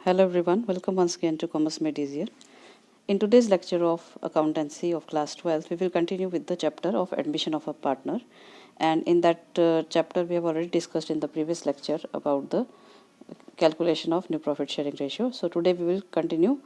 Hello everyone, welcome once again to Commerce Made Easier. In today's lecture of Accountancy of class 12, we will continue with the chapter of admission of a partner. And in that chapter, we have already discussed in the previous lecture about the calculation of new profit sharing ratio. So today we will continue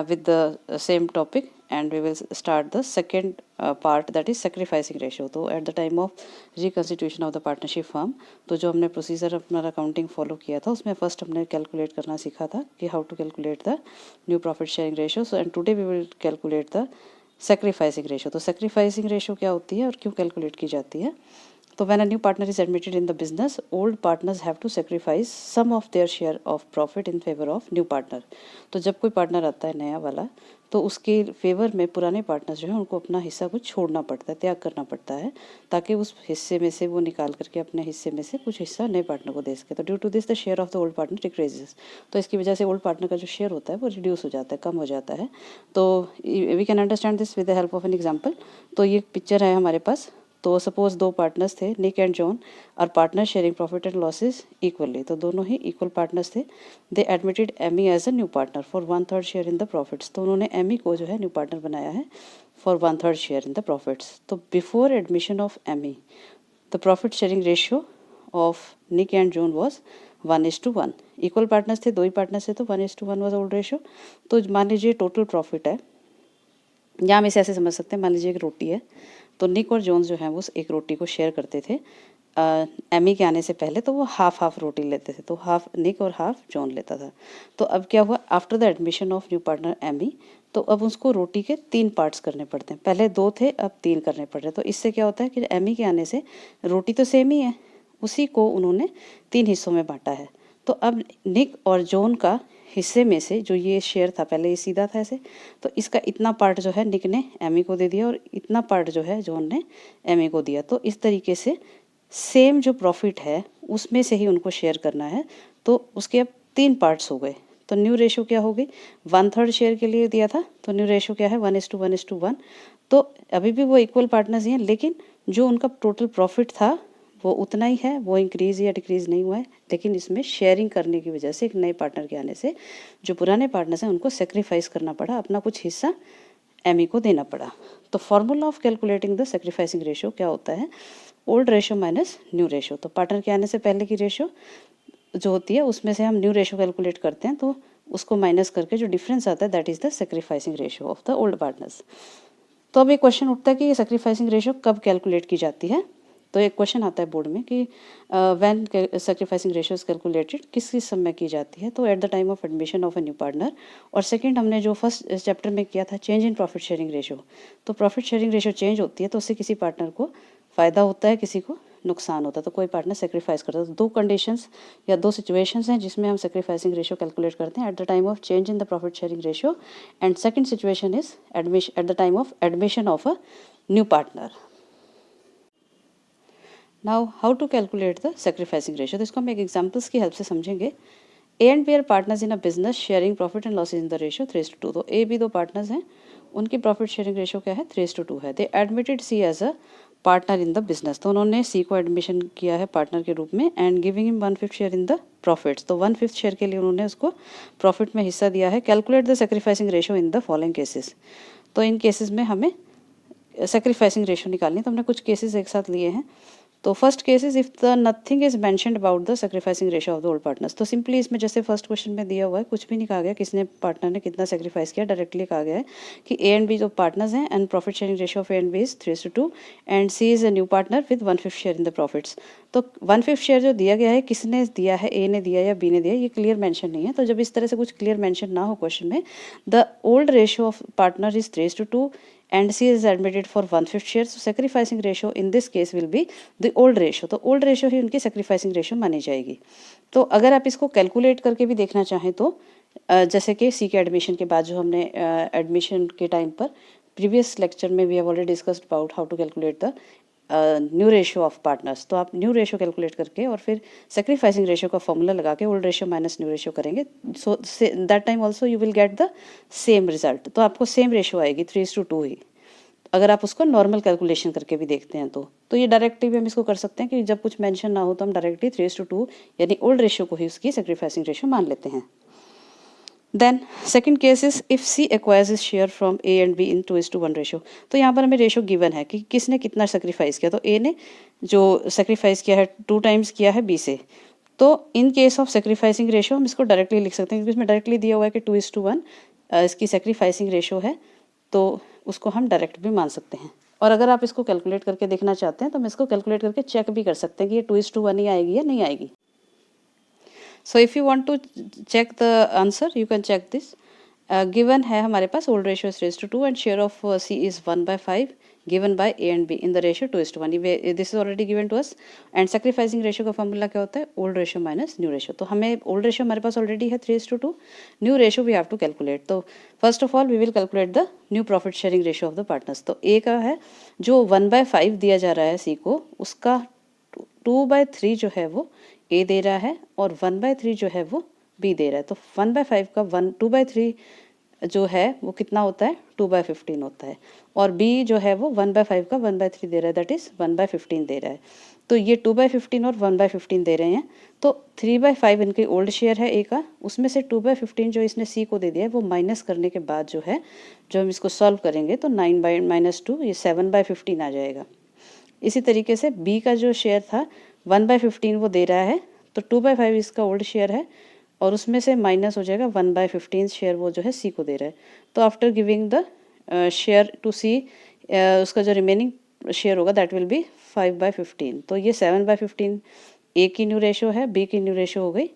with the same topic and we will start the second part, that is sacrificing ratio. तो at the time of reconstitution of the partnership firm, तो जो हमने procedure अपना accounting follow किया था उसमें first हमने calculate करना सीखा था कि how to calculate the new profit sharing ratio. So and today we will calculate the sacrificing ratio. तो सेक्रीफाइसिंग रेशियो क्या होती है और क्यों कैलकुलेट की जाती है? तो when a new partner is admitted in the business, old partners have to sacrifice some of their share of profit in favor of new partner. तो जब कोई पार्टनर आता है नया वाला, तो उसके फेवर में पुराने पार्टनर्स जो हैं उनको अपना हिस्सा कुछ छोड़ना पड़ता है, त्याग करना पड़ता है, ताकि उस हिस्से में से वो निकाल करके अपने हिस्से में से कुछ हिस्सा नए पार्टनर को दे सके. तो due to this the share of the old partner decreases. तो इसकी वजह से ओल्ड पार्टनर का जो शेयर होता है वो रिड्यूस हो जाता है, कम हो जाता है. तो we can understand this with the help of an example. तो ये पिक्चर है हमारे पास. तो सपोज दो पार्टनर्स थे, निक एंड जॉन, और partner sharing profit and losses equally. तो दोनों ही इक्वल पार्टनर्स थे. They admitted Amy as a new partner for 1/3 share in the profits. तो उन्होंने एमी को जो है न्यू पार्टनर बनाया है for 1/3 share in the profits. तो before admission of Amy, the profit sharing ratio of Nick and John was 1:1. Equal partners थे, दो ही पार्टनर्स थे, तो 1:1 वॉज ओल्ड रेशियो. तो मान लीजिए टोटल प्रॉफिट है, या हम इसे ऐसे समझ सकते हैं, मान लीजिए एक रोटी है, तो निक और जॉन जो हैं वो एक रोटी को शेयर करते थे. एमी के आने से पहले तो वो हाफ रोटी लेते थे, तो हाफ निक और हाफ जॉन लेता था. तो अब क्या हुआ, after the admission of new partner Amy, तो अब उसको रोटी के 3 पार्ट्स करने पड़ते हैं. पहले 2 थे, अब 3 करने पड़ रहे. तो इससे क्या होता है कि एमी के आने से रोटी तो सेम ही है, उसी को उन्होंने 3 हिस्सों में बांटा है. तो अब निक और जॉन का हिस्से में से जो ये शेयर था, पहले ये सीधा था ऐसे, तो इसका इतना पार्ट जो है निक ने एमी को दे दिया और इतना पार्ट जो है जॉन ने एमी को दिया. तो इस तरीके से सेम जो प्रॉफिट है उसमें से ही उनको शेयर करना है. तो उसके अब 3 पार्ट्स हो गए. तो न्यू रेशियो क्या हो गई, 1/3 शेयर के लिए दिया था, तो न्यू रेशियो क्या है, 1:1:1. तो अभी भी वो इक्वल पार्टनर्स ही हैं, लेकिन जो उनका टोटल प्रॉफिट था वो उतना ही है, वो इंक्रीज़ या डिक्रीज़ नहीं हुआ है. लेकिन इसमें शेयरिंग करने की वजह से, एक नए पार्टनर के आने से, जो पुराने पार्टनर्स हैं उनको सेक्रीफाइस करना पड़ा, अपना कुछ हिस्सा एमी को देना पड़ा. तो formula of calculating the sacrificing ratio क्या होता है, old ratio minus new ratio. तो पार्टनर के आने से पहले की रेशियो जो होती है उसमें से हम न्यू रेशियो कैलकुलेट करते हैं, तो उसको माइनस करके जो डिफरेंस आता है that is the sacrificing ratio of the old partners. तो अब एक क्वेश्चन उठता है कि ये सेक्रीफाइसिंग रेशियो कब कैलकुलेट की जाती है. तो एक क्वेश्चन आता है बोर्ड में कि when sacrificing ratio is calculated, किस समय की जाती है. तो eight the time of admission of a new partner. और सेकंड हमने जो फर्स्ट चैप्टर में किया था, change in profit sharing ratio. तो प्रॉफिट शेयरिंग रेशियो चेंज होती है तो उससे किसी पार्टनर को फ़ायदा होता है, किसी को नुकसान होता है. तो कोई पार्टनर सेक्रीफाइस करता है. तो 2 कंडीशंस या 2 सिचुएशंस हैं जिसमें हम सेक्रीफाइसिंग रेशियो कैलकुलेट करते हैं, at the time of change in the profit sharing ratio, and second situation is admission at the time of admission of a new partner. Now how to calculate the sacrificing ratio. तो इसको हम एक examples की help से समझेंगे. A and B are partners in a business sharing profit and losses in the ratio 3:2. तो A B 2 partners हैं, उनकी प्रॉफिट शेयरिंग रेशियो क्या है, 3:2 है. They admitted C as a partner in the business. तो उन्होंने सी को एडमिशन किया है पार्टनर के रूप में, and giving him 1/5 share in the profits. तो 1/5 शेयर के लिए उन्होंने उसको प्रॉफिट में हिस्सा दिया है. Calculate the sacrificing ratio in the following cases. तो इन केसेस में हमें सेक्रीफाइसिंग रेशियो निकालनी है. तो हमने कुछ केसेस एक साथ लिए हैं. तो first case is if the nothing is mentioned about the sacrificing ratio of the old partners. तो सिंपली इसमें जैसे फर्स्ट क्वेश्चन में दिया हुआ है, कुछ भी नहीं कहा गया किसने पार्टनर ने कितना सेक्रीफाइस किया, डायरेक्टली कहा गया है कि ए एंड बी जो पार्टनर्स हैं, and profit sharing ratio of A and B is 3:2, and C is a new partner with 1/5 share in the profits. तो 1/5 शेयर जो दिया गया है, किसने दिया है, ए ने दिया या बी ने दिया, ये क्लियर मेंशन नहीं है. तो जब इस तरह से कुछ क्लियर मेंशन ना हो क्वेश्चन में, the old ratio of partner is 3:2 and C is admitted for 1/5 share. So sacrificing ratio in this case will be the old ratio. तो old ratio ही उनकी sacrificing ratio मानी जाएगी. तो अगर आप इसको कैलकुलेट करके भी देखना चाहें तो जैसे कि सी के एडमिशन के बाद जो हमने एडमिशन के टाइम पर प्रीवियस लेक्चर में we have already discussed about how to calculate the new ratio of partners. तो आप न्यू रेशियो कैलकुलेट करके और फिर सेक्रीफाइसिंग रेशियो का फॉर्मूला लगा के old ratio minus new ratio करेंगे. So that time also you will get the same result. तो आपको सेम रेशियो आएगी 3:2 ही, अगर आप उसको नॉर्मल कैलकुलेशन करके भी देखते हैं. तो ये डायरेक्टली भी हम इसको कर सकते हैं कि जब कुछ मेंशन ना हो तो हम डायरेक्टली 3:2 यानी ओल्ड रेशियो को ही उसकी सेक्रीफाइसिंग रेशियो मान लेते हैं. Then second case is if C acquires is share from A and B in 2:1 ratio. तो यहाँ पर हमें रेशो गिवन है कि किसने कितना सेक्रीफाइस किया। तो ए ने जो सेक्रीफाइस किया है 2 टाइम्स किया है बी से। तो in case of sacrificing ratio हम इसको डायरेक्टली लिख सकते हैं क्योंकि इसमें डायरेक्टली दिया हुआ है कि 2:1 इसकी सेक्रीफाइसिंग रेशो है, तो उसको हम डायरेक्ट भी मान सकते हैं। और अगर आप इसको कैलकुलेट करके देखना चाहते हैं तो हम इसको कैलकुलेट करके चेक भी कर सकते हैं कि ये 2:1 ही आएगी या नहीं आएगी। So if you want to check the answer, you can check this. Given है हमारे पास old ratio is raised to 2 and share of C is 1/5 given by A and B in the ratio 2:1. This is already given to us. And sacrificing ratio का formula क्या होता है? Old ratio minus new ratio. तो हमें old ratio हमारे पास already है 3:2. New ratio we have to calculate. तो first of all we will calculate the new profit sharing ratio of the partners. तो A का है जो 1/5 दिया जा रहा है C को, उसका 2/3 जो है वो A दे रहा है और 1/3 जो है वो B दे रहा है। तो 1/5 का 2/3 जो है वो कितना होता है 2/15 होता है और B जो है वो 1/5 का 1/3 दे रहा है, दैट इज 1/15 दे रहा है। तो ये 2/15 और 1/15 दे रहे हैं। तो 3/5 इनके ओल्ड शेयर है A का, उसमें से 2/15 जो इसने C को दे दिया है वो माइनस करने के बाद जो है, जो हम इसको सॉल्व करेंगे तो 9/-2 ये 7/15 आ जाएगा। इसी तरीके से B का जो शेयर था 1/15 वो दे रहा है, तो 2/5 इसका ओल्ड शेयर है और उसमें से माइनस हो जाएगा 1/15 शेयर वो जो है C को दे रहा है। तो after giving the share to C उसका जो रिमेनिंग शेयर होगा दैट विल बी 5/15। तो ये 7/15 A की न्यू रेशो है, B की न्यू रेशो हो गई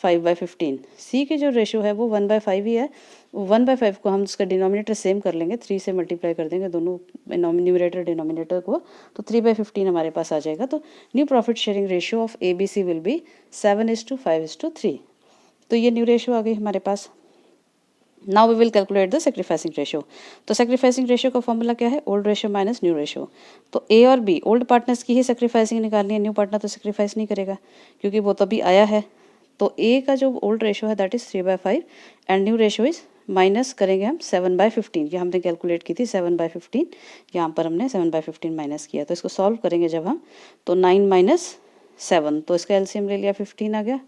5/15। C की जो रेशो है वो 1/5 ही है। 1/5 को हम उसका डिनोमिनेटर सेम कर लेंगे, 3 से मल्टीप्लाई कर देंगे दोनों न्यूमरेटर डिनोमिनेटर को, तो 3/15 हमारे पास आ जाएगा। तो new profit sharing ratio of ABC will be 7:5:3। तो ये न्यू रेशियो आ गई हमारे पास। Now we will calculate the sacrificing ratio. तो सेक्रीफाइसिंग रेशियो का फॉर्मूला क्या है? Old ratio minus new ratio. तो A और B ओल्ड पार्टनर्स की ही सेक्रीफाइसिंग निकालनी है, न्यू पार्टनर तो सेक्रीफाइस नहीं करेगा क्योंकि वो तो अभी आया है। तो A का जो ओल्ड रेशियो है that is 3/5 and new ratio is minus करेंगे हम 7/15। ये हमने कैलकुलेट की थी 7/15, यहाँ पर हमने 7/15 माइनस किया। तो इसको सॉल्व करेंगे जब हम, तो 9 - 7, तो इसका एलसीएम ले लिया 15 आ गया।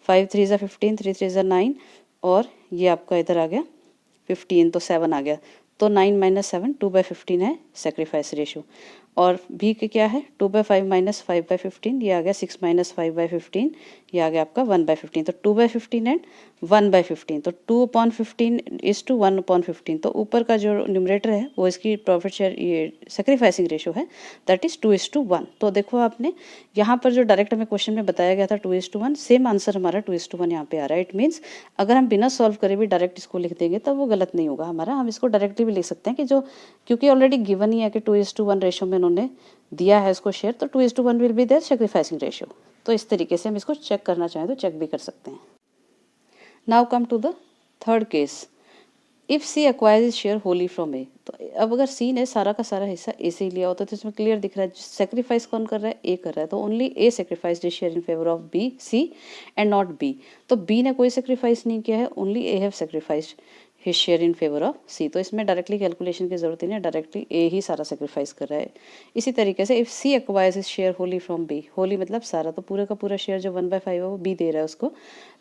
5 3 = 15, 3 3 = 9 और ये आपका इधर आ गया 15, तो 7 आ गया। तो 9 - 7 2/15 है सेक्रीफाइस रेशियो। और B के क्या है 2/5 - 5/15, ये आ गया 6 - 5/15, ये आ गया आपका 1/15। तो 2/15 एंड 1/15, तो 2/15 इज टू 1/15। तो ऊपर का जो न्यूमरेटर है वो इसकी प्रॉफिट शेयर ये सेक्रीफाइसिंग रेशियो है दैट इज 2:1। तो देखो आपने यहाँ पर जो डायरेक्ट हमें क्वेश्चन में बताया गया था 2:1, सेम आंसर हमारा 2:1 यहाँ पे आ रहा है। इट मीन्स अगर हम बिना सॉल्व करे भी डायरेक्ट इसको लिख देंगे तब वो गलत नहीं होगा हमारा। हम इसको डायरेक्टली भी लिख सकते हैं कि जो, क्योंकि ऑलरेडी गिवन ही है कि 2:1 रेशो में उन्होंने दिया है इसको शेयर, तो 2:1 will be their sacrificing ratio. तो इस तरीके से हम इसको चेक करना चाहें तो चेक भी कर सकते हैं। Now come to the third case, if C acquires share wholly from A. तो अब अगर सी ने सारा का सारा हिस्सा ए से लिया होता तो इसमें क्लियर दिख रहा है सेक्रीफाइस कौन कर रहा है, ए कर रहा है। तो only A sacrifice the share in favour of B C and not B. तो बी ने कोई सेक्रीफाइस नहीं किया है, only A have sacrifice his share in favour of C. तो इसमें डायरेक्टली कैलकुलेशन की जरूरत नहीं है, डायरेक्टली ए ही सारा सेक्रीफाइस कर रहा है। इसी तरीके से if C acquires his share wholly from B, wholly मतलब सारा, तो पूरा का पूरा शेयर जो 1/5 है वो बी दे रहा है उसको।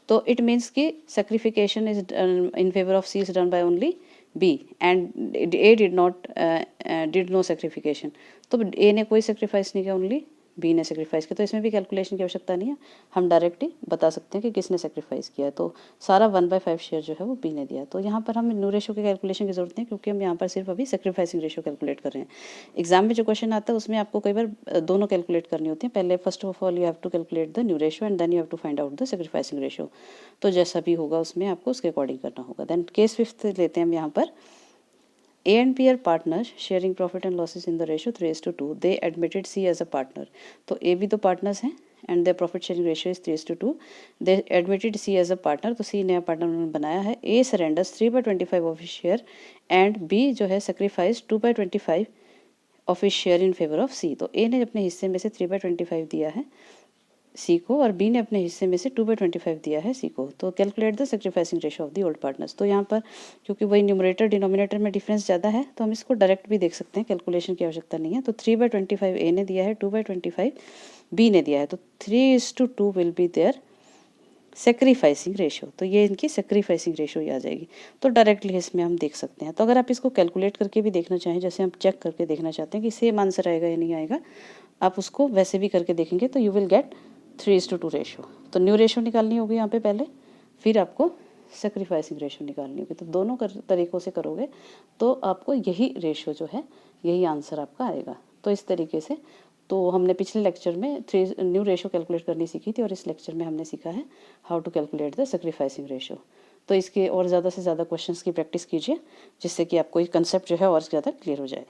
तो इट मीन्स कि sacrification is in favour of C is done by only B and A did no sacrification। तो A ने कोई सेक्रीफाइस नहीं किया, ओनली B ने सेक्रीफाइस किया। तो इसमें भी कैलकुलेशन की आवश्यकता नहीं है, हम डायरेक्टली बता सकते हैं कि किसने सेक्रीफाइस किया। तो सारा 1/5 शेयर जो है वो B ने दिया। तो यहाँ पर हमें न्यू रेशो की कैलकुलेशन की जरूरत नहीं है क्योंकि हम यहाँ पर सिर्फ अभी सेक्रीफाइसिंग रेशो कैलकुलेट कर रहे हैं। एग्जाम में जो क्वेश्चन आता है उसमें आपको कई बार दोनों कैलकुलेट करनी होती है। पहले first of all you have to calculate the new ratio and then you have to find out the sacrificing ratio. तो जैसा भी होगा उसमें आपको उसके अकॉर्डिंग करना होगा। देन केस 5 लेते हैं हम यहाँ पर। A and B are partners sharing profit and losses in the ratio 3:2. They admitted C as a partner. तो A भी तो partners हैं and their profit sharing ratio is 3:2. They admitted C as a partner, तो C नया partner उन्होंने बनाया है। A surrenders 3/25 of his share and B जो है sacrifice 2/25 of his share in favor of C। तो A ने अपने हिस्से में से 3/25 दिया है सी को और बी ने अपने हिस्से में से 2/25 दिया है सी को। तो calculate the sacrificing ratio of the old partners. तो यहाँ पर क्योंकि वही न्यूमरेटर डिनोमिनेटर में डिफरेंस ज़्यादा है तो हम इसको डायरेक्ट भी देख सकते हैं, कैलकुलेशन की आवश्यकता नहीं है। तो 3/25 ए ने दिया है, 2/25 बी ने दिया है, तो 3:2 will be their sacrificing ratio, तो ये इनकी सेक्रीफाइसिंग रेशो ही आ जाएगी। तो डायरेक्टली इसमें हम देख सकते हैं। तो अगर आप इसको कैलकुलेट करके भी देखना चाहें, जैसे हम चेक करके देखना चाहते हैं कि सेम आंसर आएगा या नहीं आएगा, आप उसको वैसे भी करके देखेंगे तो यू विल गेट 3:2 रेशो। तो न्यू रेशो निकालनी होगी यहाँ पे पहले, फिर आपको सेक्रीफाइसिंग रेशो निकालनी होगी। तो दोनों तरीक़ों से करोगे तो आपको यही रेशो जो है, यही आंसर आपका आएगा। तो इस तरीके से तो हमने पिछले लेक्चर में न्यू रेशो कैलकुलेट करनी सीखी थी, और इस लेक्चर में हमने सीखा है how to calculate the sacrificing ratio. तो इसके और ज़्यादा से ज़्यादा क्वेश्चंस की प्रैक्टिस कीजिए, जिससे कि आपको ये कंसेप्ट जो है और ज़्यादा क्लियर हो जाए।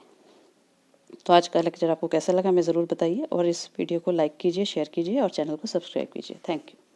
तो आज का लेक्चर आपको कैसा लगा हमें ज़रूर बताइए, और इस वीडियो को लाइक कीजिए, शेयर कीजिए और चैनल को सब्सक्राइब कीजिए। Thank you.